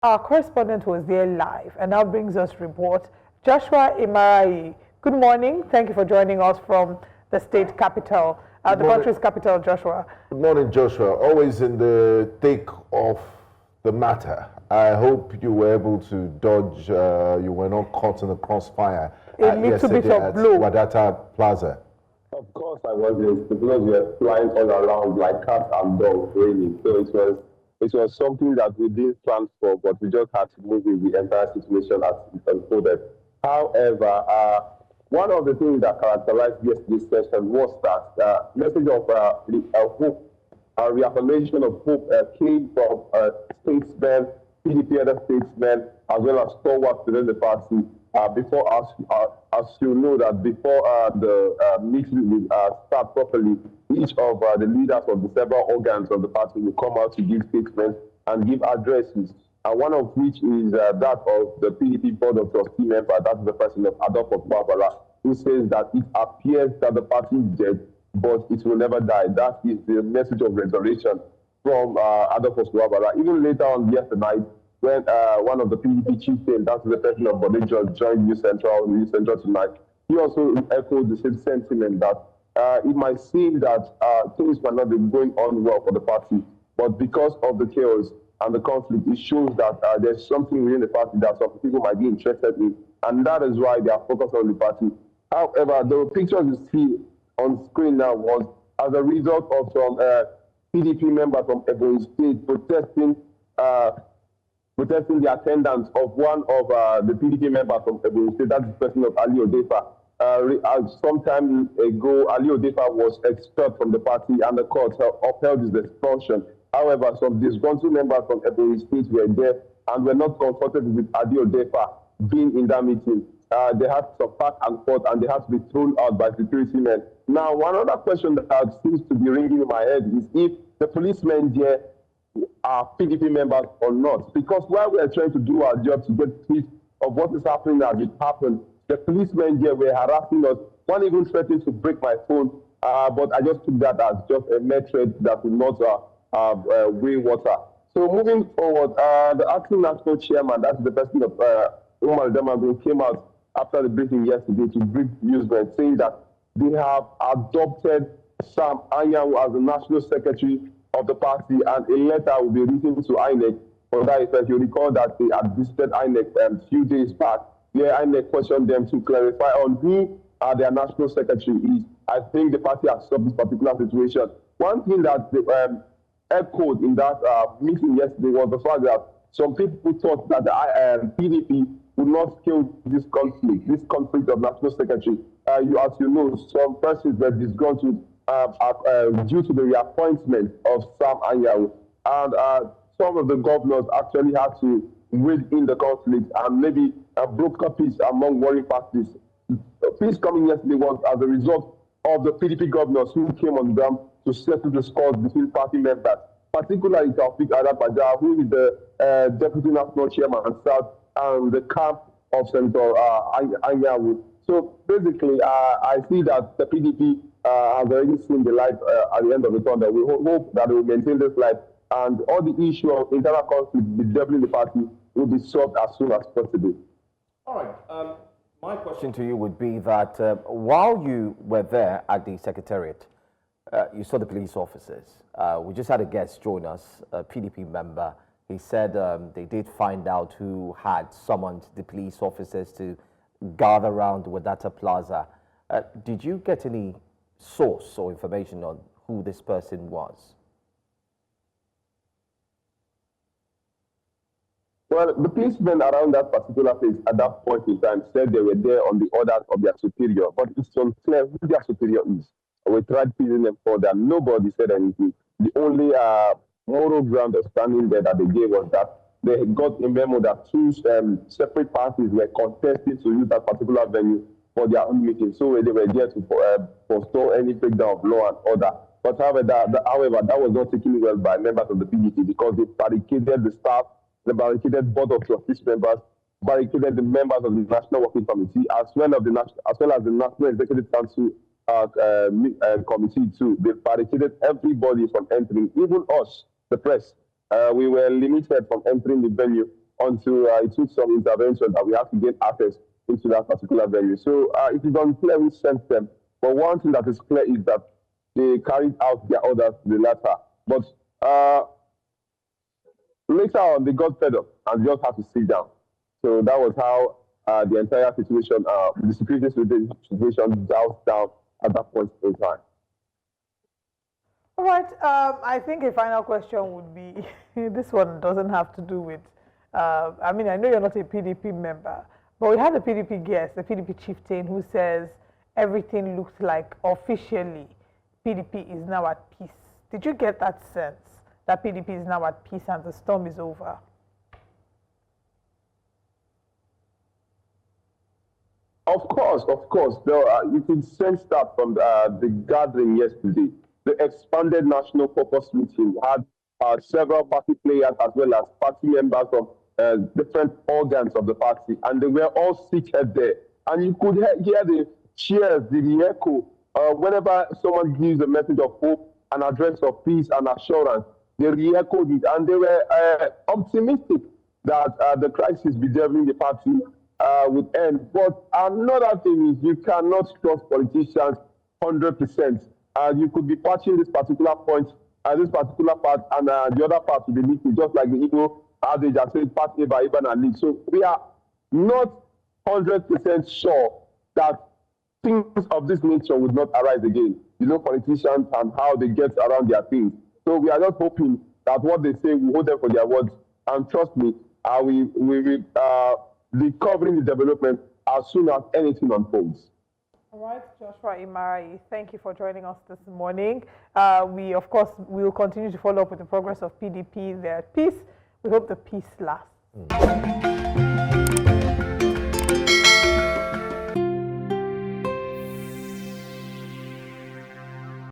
Our correspondent was there live and now brings us report. Joshua Imarayi, good morning. Thank you for joining us from the state capital, the country's capital, Joshua. Good morning, Joshua. Always in the thick of the matter. I hope you were able to dodge, you were not caught in the crossfire yesterday at Wadata Plaza. Of course I wasn't, because we were flying all around like cats and dogs raining. So it was something that we didn't plan for, but we just had to move in the entire situation as it unfolded. However, one of the things that characterized yesterday's session was that message of hope, a reaffirmation of hope came from statesmen, PDP other statesmen, as well as stalwarts within the party. Before as you know that before the meeting will start properly, each of the leaders of the several organs of the party will come out to give statements and give addresses. One of which is that of the PDP Board of Trustees member, that's the person of Adolfo Barbara, who says that it appears that the party is dead, but it will never die. That is the message of resurrection from Adolfo Barbara. Even later on yesterday night, when one of the PDP chieftains, that's the person of Bodejo, joined New Central tonight, he also echoed the same sentiment that it might seem that things might not be going on well for the party, but because of the chaos and the conflict, it shows that there's something within the party that some people might be interested in, and that is why they are focused on the party. However, the pictures you see on screen now was as a result of some PDP members from Ebonyi State protesting the attendance of one of the PDP members from Ebonyi State, that's the person of Ali Odefa. Some time ago, Ali Odefa was expelled from the party and the court upheld his expulsion. However, some disgruntled members from Ebonyi State were there and were not comfortable with Ali Odefa being in that meeting. They had some back and forth and they had to be thrown out by security men. Now, one other question that seems to be ringing in my head is if the policemen there are PDP members or not. Because while we are trying to do our job to get peace of what is happening as it happened, the policemen there were harassing us. One even threatened to break my phone, but I just took that as just a method that will not weigh water. So moving forward, the acting national chairman, that's the person of Umar Damago, came out after the briefing yesterday to brief newsmen, saying that they have adopted Sam Anyanwu as the national secretary of the party, and a letter will be written to INEC for that effect. You recall that they had visited INEC a few days back, where INEC questioned them to clarify on who their national secretary is. I think the party has solved this particular situation. One thing that they echoed in that meeting yesterday was the fact that some people thought that the PDP would not scale this conflict of national secretary. As you know, some persons were disgruntled due to the reappointment of Sam Anyanwu, and some of the governors actually had to wade in the conflict and maybe broke peace among warring parties. Peace coming yesterday was as a result of the PDP governors who came on ground to settle the scores between party members, particularly Taufik Adapaja, who is the deputy national chairman and South, and the camp of Senator Anyanwu. So basically, I see that the PDP has already seen the light at the end of the tunnel. We hope that we will maintain this light, and all the issue of internal conflict bedeviling the party will be solved as soon as possible. All right. My question to you would be that while you were there at the Secretariat, you saw the police officers. We just had a guest join us, a PDP member. He said they did find out who had summoned the police officers to gather around Wadata Plaza. Did you get any source or information on who this person was? Well, the policemen around that particular place at that point in time said they were there on the orders of their superior, but it's unclear who their superior is. We tried teasing them for that. Nobody said anything. The only moral ground of standing there that they gave was that they got a memo that two separate parties were contesting to use that particular venue for their own meeting. So they were there to forestall any breakdown of law and order. But however, that was not taken well by members of the PDP because they barricaded the staff, they barricaded Board of Trustees members, barricaded the members of the National Working Committee, as well as the National Executive Council committee too. They barricaded everybody from entering, even us, the press. We were limited from entering the venue until it took some intervention that we have to get access into that particular venue. So it is unclear who sent them. But one thing that is clear is that they carried out their orders to the letter. But later on, they got fed up and just had to sit down. So that was how the entire situation, the security situation doused down at that point in time. All right. I think a final question would be, this one doesn't have to do with, I mean, I know you're not a PDP member, but we had a PDP guest, a PDP chieftain, who says everything looks like officially PDP is now at peace. Did you get that sense that PDP is now at peace and the storm is over? Of course. You can sense that from the gathering yesterday. The expanded national caucus meeting had several party players as well as party members from different organs of the party, and they were all seated there. And you could hear the cheers, the echo. Whenever someone gives a message of hope, an address of peace and assurance, they re-echoed it, and they were optimistic that the crisis bedeviling the party would end. But another thing is you cannot trust politicians 100%. You could be patching this particular point, this particular part, and the other part will be leaking, just like the Igbo adage that says, "Part Eba, Iban and leak." So we are not 100% sure that things of this nature would not arise again. You know, politicians and how they get around their things. So we are just hoping that what they say, we hold them for their words. And trust me, we will be covering the development as soon as anything unfolds. All right, Joshua Imarayi, thank you for joining us this morning. We, of course, will continue to follow up with the progress of PDP. They're at peace. We hope the peace lasts.